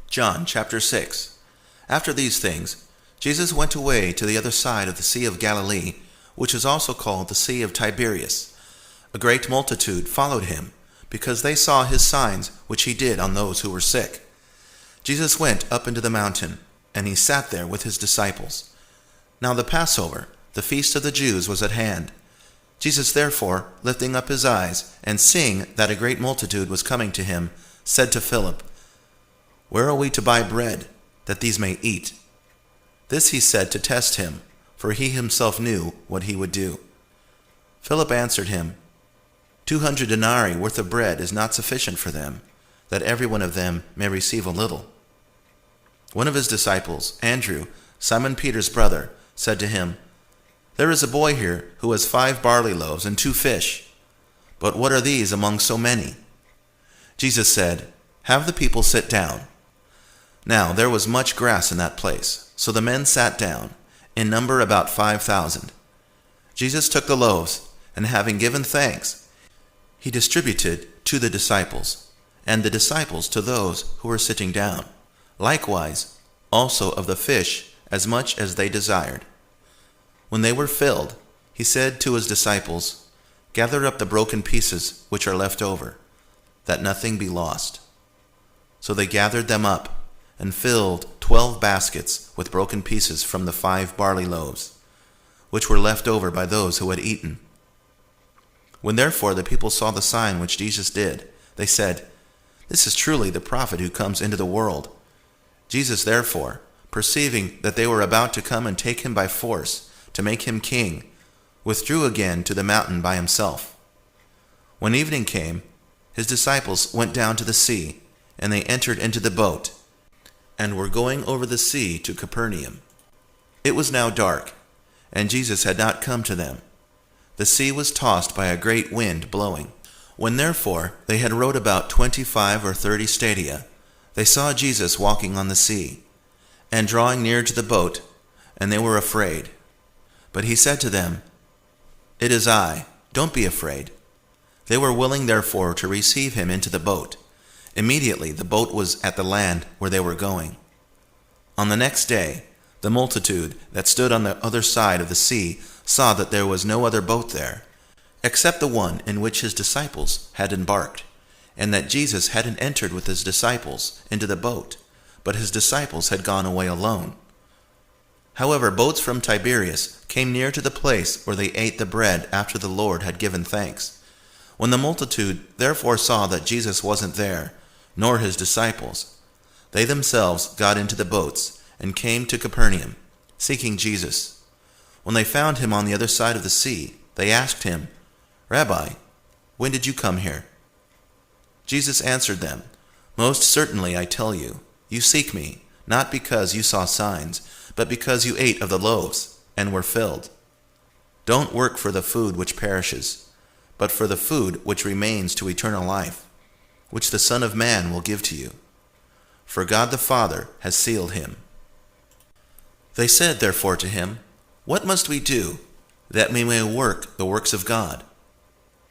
John chapter 6. After these things, Jesus went away to the other side of the Sea of Galilee, which is also called the Sea of Tiberias. A great multitude followed him, because they saw his signs which he did on those who were sick. Jesus went up into the mountain, and he sat there with his disciples. Now the Passover, the feast of the Jews, was at hand. Jesus therefore, lifting up his eyes, and seeing that a great multitude was coming to him, said to Philip, "Where are we to buy bread, that these may eat?" This he said to test him, for he himself knew what he would do. Philip answered him, 200 denarii worth of bread is not sufficient for them, that every one of them may receive a little. One of his disciples, Andrew, Simon Peter's brother, said to him, "There is a boy here who has 5 barley loaves and 2 fish. But what are these among so many?" Jesus said, "Have the people sit down." Now there was much grass in that place, so the men sat down, in number about 5,000. Jesus took the loaves, and having given thanks, he distributed to the disciples, and the disciples to those who were sitting down. Likewise, also of the fish, as much as they desired. When they were filled, he said to his disciples, "Gather up the broken pieces which are left over, that nothing be lost." So they gathered them up, and filled 12 baskets with broken pieces from the 5 barley loaves, which were left over by those who had eaten. When therefore the people saw the sign which Jesus did, they said, "This is truly the prophet who comes into the world." Jesus therefore, perceiving that they were about to come and take him by force, to make him king, withdrew again to the mountain by himself. When evening came, his disciples went down to the sea, and they entered into the boat, and were going over the sea to Capernaum. It was now dark, and Jesus had not come to them. The sea was tossed by a great wind blowing. When therefore they had rowed about 25 or 30 stadia, they saw Jesus walking on the sea, and drawing near to the boat, and they were afraid. But he said to them, "It is I, don't be afraid." They were willing therefore to receive him into the boat. Immediately the boat was at the land where they were going. On the next day, the multitude that stood on the other side of the sea saw that there was no other boat there, except the one in which his disciples had embarked, and that Jesus hadn't entered with his disciples into the boat, but his disciples had gone away alone. However, boats from Tiberias came near to the place where they ate the bread after the Lord had given thanks. When the multitude therefore saw that Jesus wasn't there, nor his disciples, they themselves got into the boats and came to Capernaum, seeking Jesus. When they found him on the other side of the sea, they asked him, "Rabbi, when did you come here?" Jesus answered them, "Most certainly I tell you, you seek me, not because you saw signs, but because you ate of the loaves and were filled. Don't work for the food which perishes, but for the food which remains to eternal life, which the Son of Man will give to you. For God the Father has sealed him." They said therefore to him, "What must we do, that we may work the works of God?"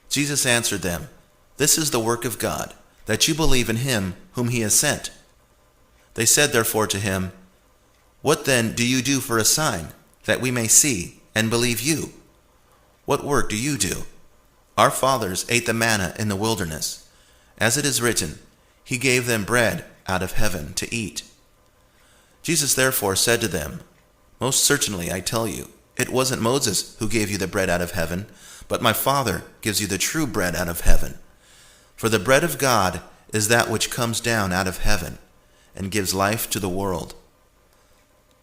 Jesus answered them, "This is the work of God, that you believe in him whom he has sent." They said therefore to him, "What then do you do for a sign, that we may see and believe you? What work do you do? Our fathers ate the manna in the wilderness. As it is written, he gave them bread out of heaven to eat." Jesus therefore said to them, "Most certainly I tell you, it wasn't Moses who gave you the bread out of heaven, but my Father gives you the true bread out of heaven. For the bread of God is that which comes down out of heaven, and gives life to the world."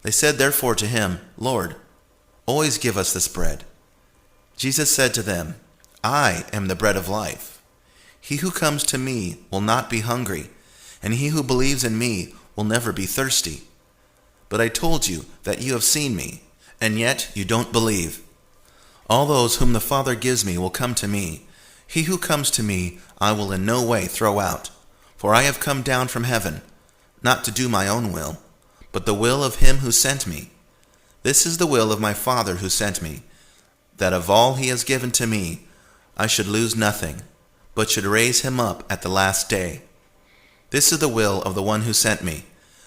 They said therefore to him, "Lord, always give us this bread." Jesus said to them, "I am the bread of life. He who comes to me will not be hungry, and he who believes in me will never be thirsty. But I told you that you have seen me, and yet you don't believe. All those whom the Father gives me will come to me. He who comes to me I will in no way throw out. For I have come down from heaven, not to do my own will, but the will of him who sent me. This is the will of my Father who sent me, that of all he has given to me I should lose nothing, but should raise him up at the last day. This is the will of the one who sent me,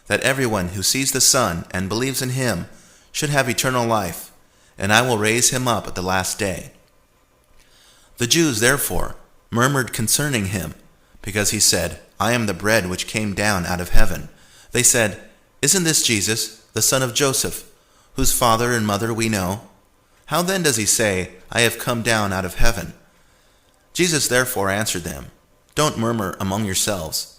that everyone who sees the Son and believes in him should have eternal life, and I will raise him up at the last day." The Jews therefore murmured concerning him, because he said, "I am the bread which came down out of heaven." They said, "Isn't this Jesus, the son of Joseph, whose father and mother we know? How then does he say, 'I have come down out of heaven'?" Jesus therefore answered them, "Don't murmur among yourselves.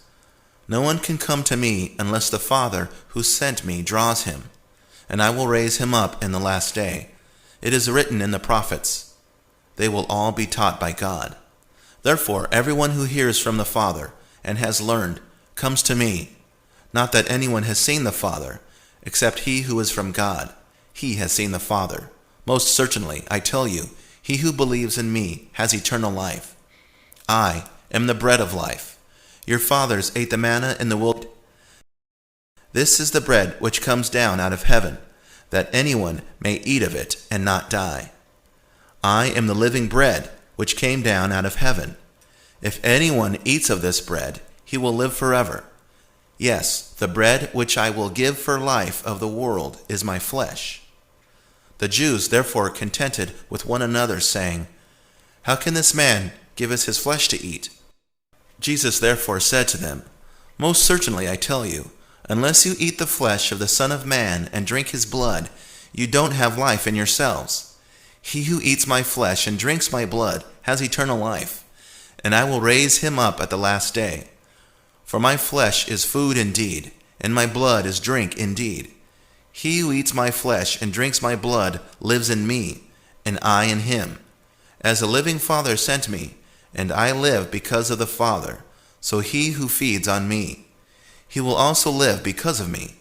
No one can come to me unless the Father who sent me draws him, and I will raise him up in the last day. It is written in the prophets, 'They will all be taught by God.' Therefore everyone who hears from the Father and has learned comes to me. Not that anyone has seen the Father, except he who is from God. He has seen the Father. Most certainly, I tell you, he who believes in me has eternal life. I am the bread of life. Your fathers ate the manna in the wilderness. This is the bread which comes down out of heaven, that anyone may eat of it and not die. I am the living bread which came down out of heaven. If anyone eats of this bread, he will live forever. Yes, the bread which I will give for life of the world is my flesh." The Jews therefore contended with one another, saying, "How can this man give us his flesh to eat?" Jesus therefore said to them, "Most certainly I tell you, unless you eat the flesh of the Son of Man and drink his blood, you don't have life in yourselves. He who eats my flesh and drinks my blood has eternal life, and I will raise him up at the last day. For my flesh is food indeed, and my blood is drink indeed. He who eats my flesh and drinks my blood lives in me, and I in him. As the living Father sent me, and I live because of the Father, so he who feeds on me, he will also live because of me.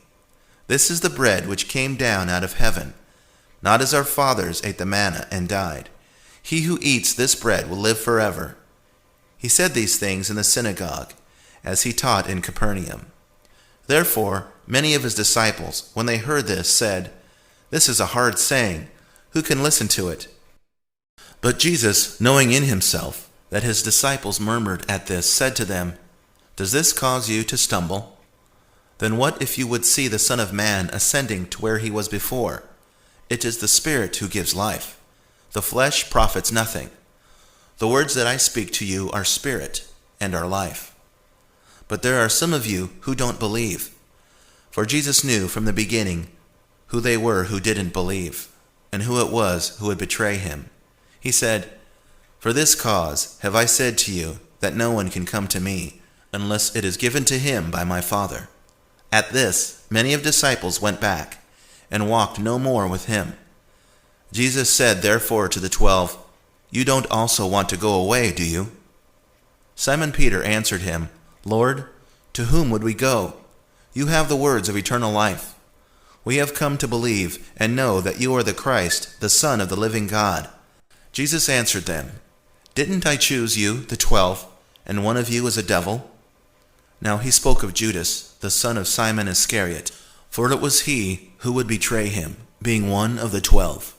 This is the bread which came down out of heaven, not as our fathers ate the manna and died. He who eats this bread will live forever." He said these things in the synagogue, as he taught in Capernaum. Therefore many of his disciples, when they heard this, said, "This is a hard saying. Who can listen to it?" But Jesus, knowing in himself that his disciples murmured at this, said to them, "Does this cause you to stumble? Then what if you would see the Son of Man ascending to where he was before? It is the Spirit who gives life. The flesh profits nothing. The words that I speak to you are spirit and are life. But there are some of you who don't believe." For Jesus knew from the beginning who they were who didn't believe, and who it was who would betray him. He said, "For this cause have I said to you that no one can come to me unless it is given to him by my Father." At this, many of disciples went back and walked no more with him. Jesus said therefore to the 12, "You don't also want to go away, do you?" Simon Peter answered him, "Lord, to whom would we go? You have the words of eternal life. We have come to believe and know that you are the Christ, the Son of the living God." Jesus answered them, "Didn't I choose you, the 12, and one of you is a devil?" Now he spoke of Judas, the son of Simon Iscariot, for it was he who would betray him, being one of the 12.